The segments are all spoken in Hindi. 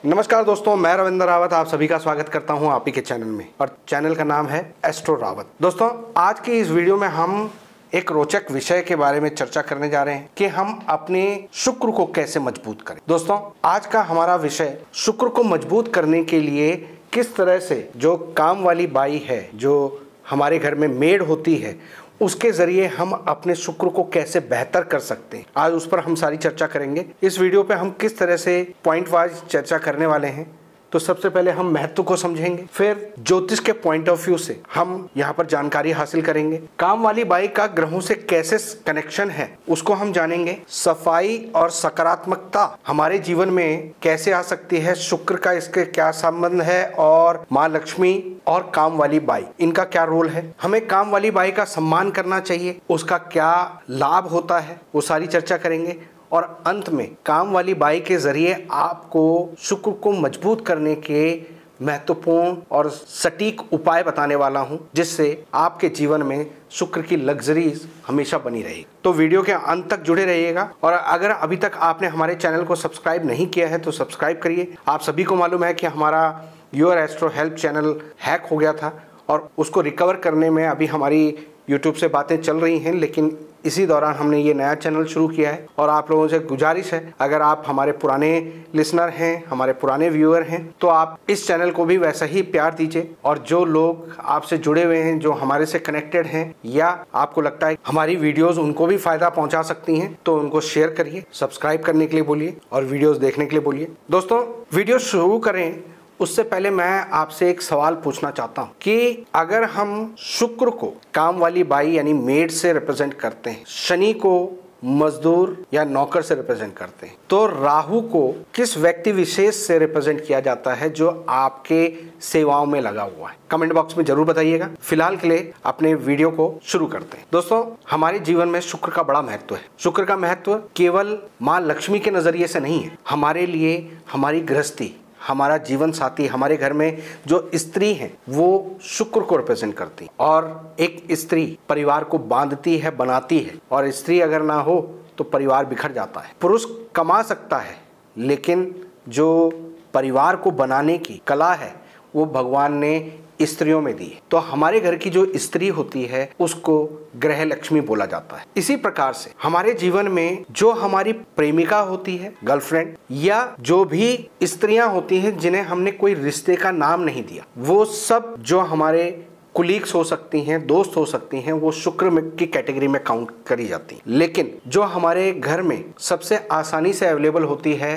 नमस्कार दोस्तों, मैं रविंद्र रावत आप सभी का स्वागत करता हूं आप ही के चैनल में, और चैनल का नाम है एस्ट्रो रावत। दोस्तों, आज की इस वीडियो में हम एक रोचक विषय के बारे में चर्चा करने जा रहे हैं कि हम अपने शुक्र को कैसे मजबूत करें। दोस्तों, आज का हमारा विषय शुक्र को मजबूत करने के लिए किस तरह से जो काम वाली बाई है, जो हमारे घर में मेड होती है, उसके जरिए हम अपने शुक्र को कैसे बेहतर कर सकते हैं, आज उस पर हम सारी चर्चा करेंगे। इस वीडियो पे हम किस तरह से पॉइंट वाइज चर्चा करने वाले हैं, तो सबसे पहले हम महत्व को समझेंगे, फिर ज्योतिष के पॉइंट ऑफ व्यू से हम यहाँ पर जानकारी हासिल करेंगे। काम वाली बाई का ग्रहों से कैसे कनेक्शन है उसको हम जानेंगे। सफाई और सकारात्मकता हमारे जीवन में कैसे आ सकती है, शुक्र का इसके क्या संबंध है, और माँ लक्ष्मी और काम वाली बाई इनका क्या रोल है, हमें काम वाली बाई का सम्मान करना चाहिए, उसका क्या लाभ होता है, वो सारी चर्चा करेंगे। और अंत में काम वाली बाई के जरिए आपको शुक्र को मजबूत करने के महत्वपूर्ण और सटीक उपाय बताने वाला हूं, जिससे आपके जीवन में शुक्र की लग्जरीज हमेशा बनी रहेगी। तो वीडियो के अंत तक जुड़े रहिएगा, और अगर अभी तक आपने हमारे चैनल को सब्सक्राइब नहीं किया है तो सब्सक्राइब करिए। आप सभी को मालूम है कि हमारा your astro help channel hack हो गया था, और उसको रिकवर करने में अभी हमारी यूट्यूब से बातें चल रही हैं, लेकिन इसी दौरान हमने ये नया चैनल शुरू किया है। और आप लोगों से गुजारिश है, अगर आप हमारे पुराने लिसनर हैं, हमारे पुराने व्यूअर हैं, तो आप इस चैनल को भी वैसा ही प्यार दीजिए। और जो लोग आपसे जुड़े हुए हैं, जो हमारे से कनेक्टेड हैं, या आपको लगता है हमारी वीडियोस उनको भी फायदा पहुंचा सकती हैं, तो उनको शेयर करिए, सब्सक्राइब करने के लिए बोलिए और वीडियोस देखने के लिए बोलिए। दोस्तों, वीडियो शुरू करें उससे पहले मैं आपसे एक सवाल पूछना चाहता हूं कि अगर हम शुक्र को काम वाली बाई यानी मेड से रिप्रेजेंट करते हैं, शनि को मजदूर या नौकर से रिप्रेजेंट करते हैं, तो राहु को किस व्यक्ति विशेष से रिप्रेजेंट किया जाता है जो आपके सेवाओं में लगा हुआ है? कमेंट बॉक्स में जरूर बताइएगा। फिलहाल के लिए अपने वीडियो को शुरू करते हैं। दोस्तों, हमारे जीवन में शुक्र का बड़ा महत्व है। शुक्र का महत्व केवल माँ लक्ष्मी के नजरिए से नहीं है, हमारे लिए हमारी गृहस्थी, हमारा जीवन साथी, हमारे घर में जो स्त्री है वो शुक्र को रिप्रेजेंट करती है। और एक स्त्री परिवार को बांधती है, बनाती है, और स्त्री अगर ना हो तो परिवार बिखर जाता है। पुरुष कमा सकता है, लेकिन जो परिवार को बनाने की कला है वो भगवान ने स्त्रियों में दी है। तो हमारे घर की जो स्त्री होती है उसको गृह लक्ष्मी बोला जाता है। इसी प्रकार से हमारे जीवन में जो हमारी प्रेमिका होती है, गर्लफ्रेंड, या जो भी स्त्रियां होती हैं जिन्हें हमने कोई रिश्ते का नाम नहीं दिया, वो सब जो हमारे कुलीग्स हो सकती हैं, दोस्त हो सकती हैं, वो शुक्र की कैटेगरी में काउंट करी जाती हैं। लेकिन जो हमारे घर में सबसे आसानी से अवेलेबल होती है,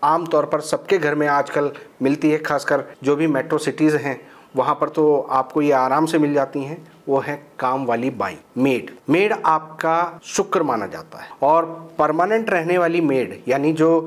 आमतौर पर सबके घर में आजकल मिलती है, खासकर जो भी मेट्रो सिटीज हैं वहाँ पर तो आपको ये आराम से मिल जाती हैं, वो है काम वाली बाई, मेड। मेड आपका शुक्र माना जाता है। और परमानेंट रहने वाली मेड यानी जो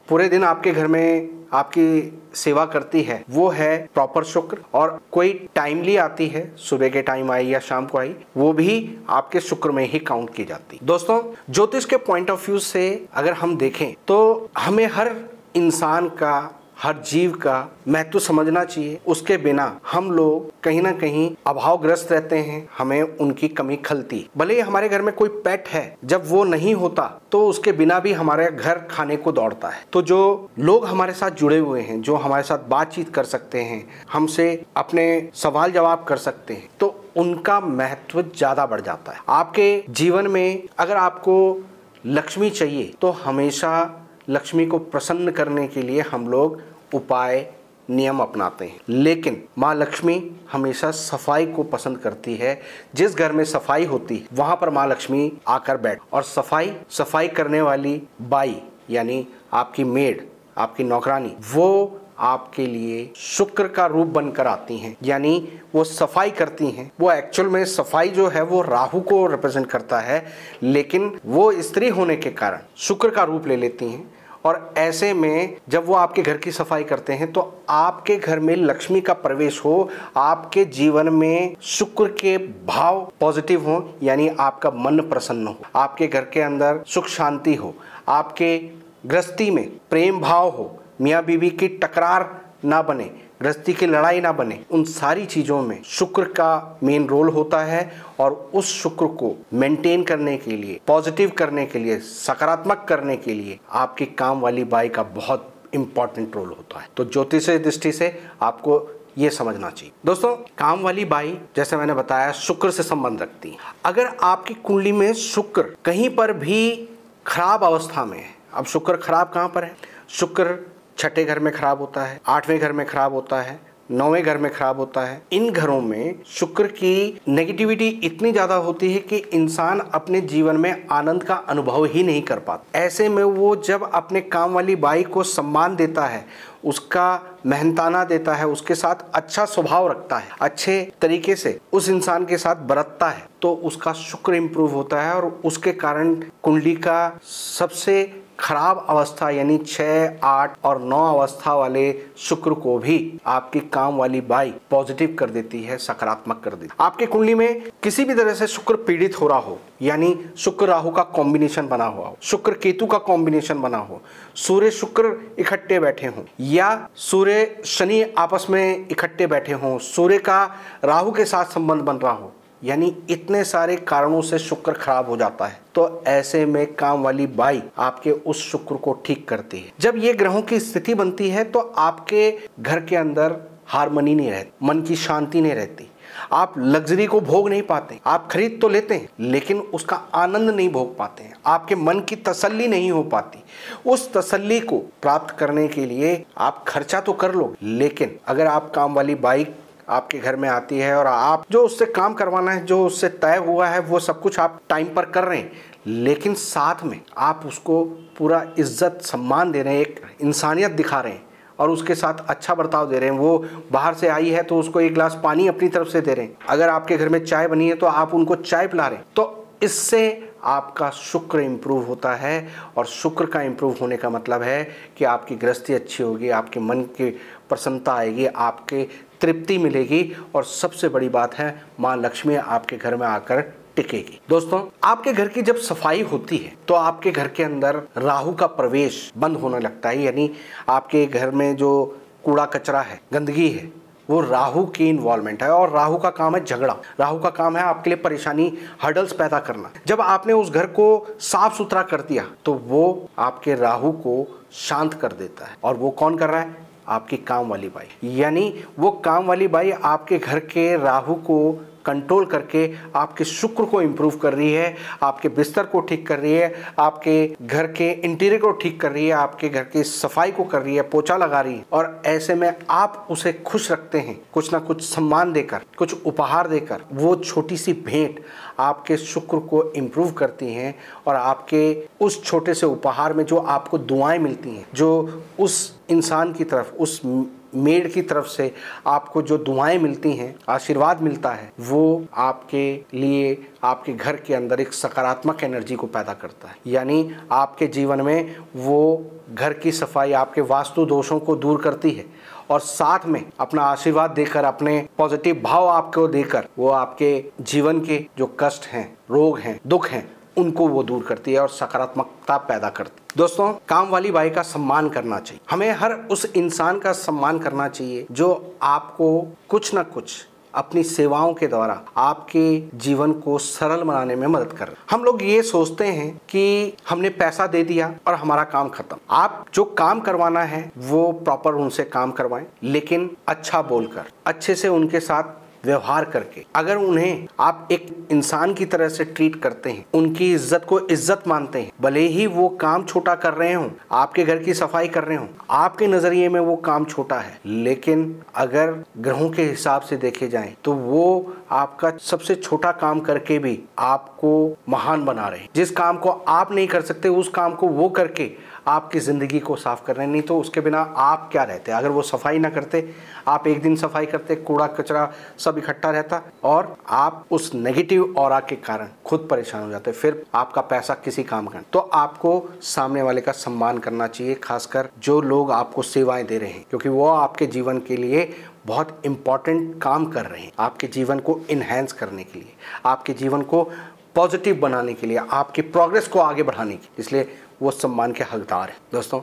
पूरे दिन आपके घर में आपकी सेवा करती है, वो है प्रॉपर शुक्र। और कोई टाइमली आती है, सुबह के टाइम आई या शाम को आई, वो भी आपके शुक्र में ही काउंट की जाती है। दोस्तों, ज्योतिष के पॉइंट ऑफ व्यू से अगर हम देखें तो हमें हर इंसान का, हर जीव का महत्व समझना चाहिए। उसके बिना हम लोग कहीं ना कहीं अभावग्रस्त रहते हैं, हमें उनकी कमी खलती। भले ही हमारे घर में कोई पेट है, जब वो नहीं होता तो उसके बिना भी हमारे घर खाने को दौड़ता है। तो जो लोग हमारे साथ जुड़े हुए हैं, जो हमारे साथ बातचीत कर सकते हैं, हमसे अपने सवाल जवाब कर सकते हैं, तो उनका महत्व ज्यादा बढ़ जाता है। आपके जीवन में अगर आपको लक्ष्मी चाहिए तो हमेशा लक्ष्मी को प्रसन्न करने के लिए हम लोग उपाय, नियम अपनाते हैं, लेकिन माँ लक्ष्मी हमेशा सफाई को पसंद करती है। जिस घर में सफाई होती है वहां पर माँ लक्ष्मी आकर बैठ, और सफाई करने वाली बाई यानी आपकी मेड, आपकी नौकरानी, वो आपके लिए शुक्र का रूप बनकर आती हैं, यानी वो सफाई करती हैं। वो एक्चुअल में सफाई जो है वो राहु को रिप्रेजेंट करता है, लेकिन वो स्त्री होने के कारण शुक्र का रूप ले लेती हैं। और ऐसे में जब वो आपके घर की सफाई करते हैं तो आपके घर में लक्ष्मी का प्रवेश हो, आपके जीवन में शुक्र के भाव पॉजिटिव हो, यानी आपका मन प्रसन्न हो, आपके घर के अंदर सुख शांति हो, आपके गृहस्थी में प्रेम भाव हो, मियाँ बीवी की टकरार ना बने, गृहस्थी की लड़ाई ना बने, उन सारी चीज़ों में शुक्र का मेन रोल होता है। और उस शुक्र को मेंटेन करने के लिए, पॉजिटिव करने के लिए, सकारात्मक करने के लिए आपकी काम वाली बाई का बहुत इंपॉर्टेंट रोल होता है। तो ज्योतिषीय दृष्टि से आपको ये समझना चाहिए। दोस्तों, काम वाली बाई जैसे मैंने बताया शुक्र से संबंध रखती है। अगर आपकी कुंडली में शुक्र कहीं पर भी खराब अवस्था में है, अब शुक्र खराब कहाँ पर है? शुक्र छठे घर में खराब होता है, 8वें घर में खराब होता है, 9वें घर में खराब होता है। इन घरों में शुक्र की नेगेटिविटी इतनी ज्यादा होती है कि इंसान अपने जीवन में आनंद का अनुभव ही नहीं कर पाता। ऐसे में वो जब अपने काम वाली बाई को सम्मान देता है, उसका मेहनताना देता है, उसके साथ अच्छा स्वभाव रखता है, अच्छे तरीके से उस इंसान के साथ बरतता है, तो उसका शुक्र इंप्रूव होता है और उसके कारण कुंडली का सबसे खराब अवस्था यानी 6, 8 और 9 अवस्था वाले शुक्र को भी आपकी काम वाली बाई पॉजिटिव कर देती है, सकारात्मक कर देती है। आपके कुंडली में किसी भी तरह से शुक्र पीड़ित हो रहा हो, यानी शुक्र राहु का कॉम्बिनेशन बना हुआ हो, शुक्र केतु का कॉम्बिनेशन बना हो, सूर्य शुक्र इकट्ठे बैठे हों या सूर्य शनि आपस में इकट्ठे बैठे हों, सूर्य का राहु के साथ संबंध बन रहा हो, यानी इतने सारे कारणों से शुक्र खराब हो जाता है, तो ऐसे में काम वाली बाई आपके उस शुक्र को ठीक करती है। जब ये ग्रहों की स्थिति बनती है तो आपके घर के अंदर हार्मनी नहीं रहती, मन की शांति नहीं रहती, आप लग्जरी को भोग नहीं पाते। आप खरीद तो लेते हैं लेकिन उसका आनंद नहीं भोग पाते हैं, आपके मन की तसल्ली नहीं हो पाती। उस तसल्ली को प्राप्त करने के लिए आप खर्चा तो कर लो, लेकिन अगर आप काम वाली बाई आपके घर में आती है और आप जो उससे काम करवाना है, जो उससे तय हुआ है, वो सब कुछ आप टाइम पर कर रहे हैं, लेकिन साथ में आप उसको पूरा इज्जत सम्मान दे रहे हैं, एक इंसानियत दिखा रहे हैं और उसके साथ अच्छा बर्ताव दे रहे हैं। वो बाहर से आई है तो उसको एक गिलास पानी अपनी तरफ से दे रहे हैं, अगर आपके घर में चाय बनी है तो आप उनको चाय पिला रहे हैं, तो इससे आपका शुक्र इंप्रूव होता है। और शुक्र का इंप्रूव होने का मतलब है कि आपकी गृहस्थी अच्छी होगी, आपके मन की प्रसन्नता आएगी, आपके तृप्ति मिलेगी और सबसे बड़ी बात है माँ लक्ष्मी आपके घर में आकर टिकेगी। दोस्तों, आपके घर की जब सफाई होती है तो आपके घर के अंदर राहु का प्रवेश बंद होने लगता है, यानी आपके घर में जो कूड़ा कचरा है, गंदगी है, वो राहु की इन्वॉल्वमेंट है। और राहु का काम है झगड़ा, राहु का काम है आपके लिए परेशानी, हर्डल्स पैदा करना। जब आपने उस घर को साफ सुथरा कर दिया तो वो आपके राहु को शांत कर देता है। और वो कौन कर रहा है? आपकी काम वाली बाई। यानी वो काम वाली बाई आपके घर के राहु को कंट्रोल करके आपके शुक्र को इंप्रूव कर रही है, आपके बिस्तर को ठीक कर रही है, आपके घर के इंटीरियर को ठीक कर रही है, आपके घर की सफाई को कर रही है, पोछा लगा रही है। और ऐसे में आप उसे खुश रखते हैं, कुछ ना कुछ सम्मान देकर, कुछ उपहार देकर। वो छोटी सी भेंट आपके शुक्र को इंप्रूव करती हैं और आपके उस छोटे से उपहार में जो आपको दुआएं मिलती हैं, जो उस इंसान की तरफ, उस मेड की तरफ से आपको जो दुआएं मिलती हैं, आशीर्वाद मिलता है, वो आपके लिए आपके घर के अंदर एक सकारात्मक एनर्जी को पैदा करता है। यानी आपके जीवन में वो घर की सफाई आपके वास्तु दोषों को दूर करती है और साथ में अपना आशीर्वाद देकर, अपने पॉजिटिव भाव आपको देकर वो आपके जीवन के जो कष्ट हैं, रोग हैं, दुख हैं, उनको वो दूर करती है और सकारात्मकता पैदा करती है। दोस्तों, काम वाली बाई का सम्मान करना चाहिए। हमें हर उस इंसान का सम्मान करना चाहिए जो आपको कुछ ना कुछ अपनी सेवाओं के द्वारा आपके जीवन को सरल बनाने में मदद कर रहे हैं। हम लोग ये सोचते हैं कि हमने पैसा दे दिया और हमारा काम खत्म। आप जो काम करवाना है वो प्रॉपर उनसे काम करवाएं, लेकिन अच्छा बोलकर, अच्छे से उनके साथ व्यवहार करके। अगर उन्हें आप एक इंसान की तरह से ट्रीट करते हैं, उनकी इज्जत को इज्जत मानते हैं, भले ही वो काम छोटा कर रहे हों, आपके घर की सफाई कर रहे हों, आपके नजरिए में वो काम छोटा है, लेकिन अगर ग्रहों के हिसाब से देखे जाएं तो वो आपका सबसे छोटा काम करके भी आपको महान बना रहे हैं। जिस काम को आप नहीं कर सकते उस काम को वो करके आपकी ज़िंदगी को साफ कर रहे हैं। नहीं तो उसके बिना आप क्या रहते? अगर वो सफाई ना करते, आप एक दिन सफाई करते, कूड़ा कचरा सब इकट्ठा रहता और आप उस नेगेटिव ऑरा के कारण खुद परेशान हो जाते, फिर आपका पैसा किसी काम का। तो आपको सामने वाले का सम्मान करना चाहिए, खासकर जो लोग आपको सेवाएं दे रहे हैं, क्योंकि वो आपके जीवन के लिए बहुत इंपॉर्टेंट काम कर रहे हैं, आपके जीवन को इन्हेंस करने के लिए, आपके जीवन को पॉजिटिव बनाने के लिए, आपकी प्रोग्रेस को आगे बढ़ाने के, इसलिए वो सम्मान के हकदार हैं। दोस्तों,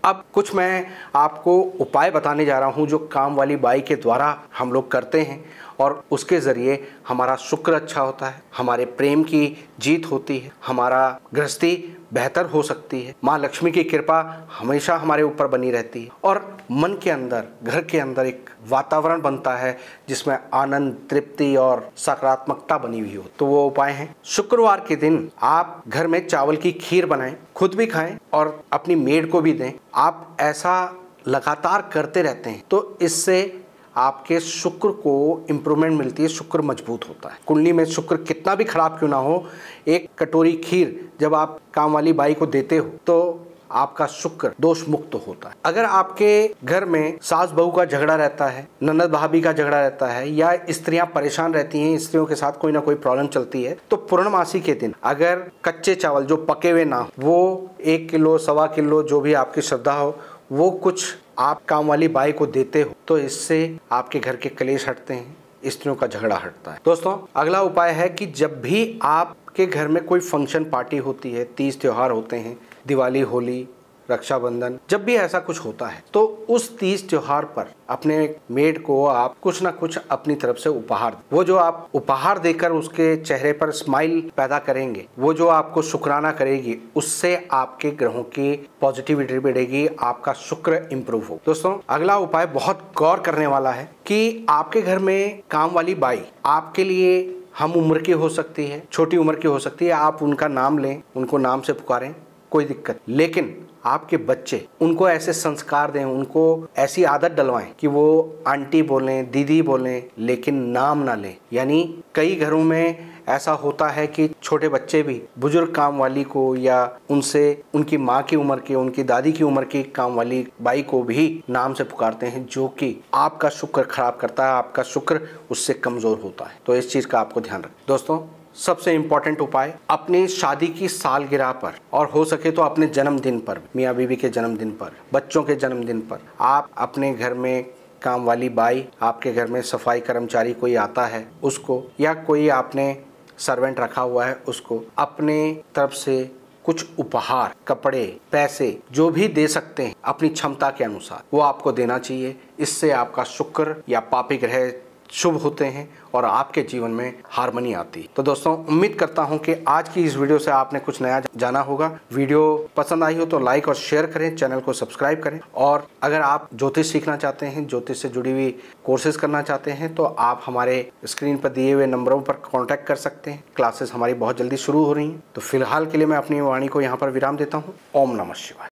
अब कुछ मैं आपको उपाय बताने जा रहा हूं जो काम वाली बाई के द्वारा हम लोग करते हैं और उसके ज़रिए हमारा शुक्र अच्छा होता है, हमारे प्रेम की जीत होती है, हमारा गृहस्थी बेहतर हो सकती है। माँ लक्ष्मी की कृपा हमेशा हमारे ऊपर बनी रहती है और मन के अंदर, घर के अंदर एक वातावरण बनता है जिसमें आनंद, तृप्ति और सकारात्मकता बनी हुई हो। तो वो उपाय हैं, शुक्रवार के दिन आप घर में चावल की खीर बनाएं, खुद भी खाएं और अपनी मेड को भी दें। आप ऐसा लगातार करते रहते हैं तो इससे आपके शुक्र को इम्प्रूवमेंट मिलती है, शुक्र मजबूत होता है। कुंडली में शुक्र कितना भी खराब क्यों ना हो, एक कटोरी खीर जब आप काम वाली बाई को देते हो तो आपका शुक्र दोष मुक्त होता है। अगर आपके घर में सास बहू का झगड़ा रहता है, ननद भाभी का झगड़ा रहता है या स्त्रियां परेशान रहती हैं, स्त्रियों के साथ कोई ना कोई प्रॉब्लम चलती है, तो पूर्णमासी के दिन अगर कच्चे चावल जो पके हुए ना, वो 1 किलो, 1.25 किलो जो भी आपकी श्रद्धा हो, वो कुछ आप काम वाली बाई को देते हो तो इससे आपके घर के कलेश हटते हैं, स्त्रियों का झगड़ा हटता है। दोस्तों, अगला उपाय है कि जब भी आपके घर में कोई फंक्शन पार्टी होती है, तीज त्योहार होते हैं, दिवाली, होली, रक्षाबंधन, जब भी ऐसा कुछ होता है तो उस तीज त्योहार पर अपने मेड को आप कुछ ना कुछ अपनी तरफ से उपहार, वो जो आप उपहार देकर उसके चेहरे पर स्माइल पैदा करेंगे, वो जो आपको शुक्राना करेगी, उससे आपके ग्रहों की पॉजिटिविटी बढ़ेगी, आपका शुक्र इंप्रूव हो। दोस्तों, अगला उपाय बहुत गौर करने वाला है कि आपके घर में काम वाली बाई आपके लिए हम उम्र की हो सकती है, छोटी उम्र की हो सकती है, आप उनका नाम लें, उनको नाम से पुकारें, कोई दिक्कत, लेकिन आपके बच्चे उनको ऐसे संस्कार दें, उनको ऐसी आदत डलवाएं कि वो आंटी बोलें, दीदी बोलें, लेकिन नाम ना लें। यानी कई घरों में ऐसा होता है कि छोटे बच्चे भी बुजुर्ग काम वाली को या उनसे उनकी माँ की उम्र की, उनकी दादी की उम्र की काम वाली बाई को भी नाम से पुकारते हैं, जो कि आपका शुक्र खराब करता है, आपका शुक्र उससे कमजोर होता है। तो इस चीज का आपको ध्यान रखें। दोस्तों, सबसे इंपॉर्टेंट उपाय, अपनी शादी की सालगिरह पर और हो सके तो अपने जन्मदिन पर, मियाँ बीवी के जन्मदिन पर, बच्चों के जन्मदिन पर, आप अपने घर में काम वाली बाई, आपके घर में सफाई कर्मचारी कोई आता है उसको, या कोई आपने सर्वेंट रखा हुआ है उसको, अपने तरफ से कुछ उपहार, कपड़े, पैसे जो भी दे सकते हैं अपनी क्षमता के अनुसार, वो आपको देना चाहिए। इससे आपका शुक्र या पापी ग्रह शुभ होते हैं और आपके जीवन में हार्मनी आती है। तो दोस्तों, उम्मीद करता हूं कि आज की इस वीडियो से आपने कुछ नया जाना होगा। वीडियो पसंद आई हो तो लाइक और शेयर करें, चैनल को सब्सक्राइब करें, और अगर आप ज्योतिष सीखना चाहते हैं, ज्योतिष से जुड़ी हुई कोर्सेज करना चाहते हैं, तो आप हमारे स्क्रीन पर दिए हुए नंबरों पर कॉन्टैक्ट कर सकते हैं। क्लासेस हमारी बहुत जल्दी शुरू हो रही हैं। तो फिलहाल के लिए मैं अपनी वाणी को यहाँ पर विराम देता हूँ। ओम नमः शिवाय।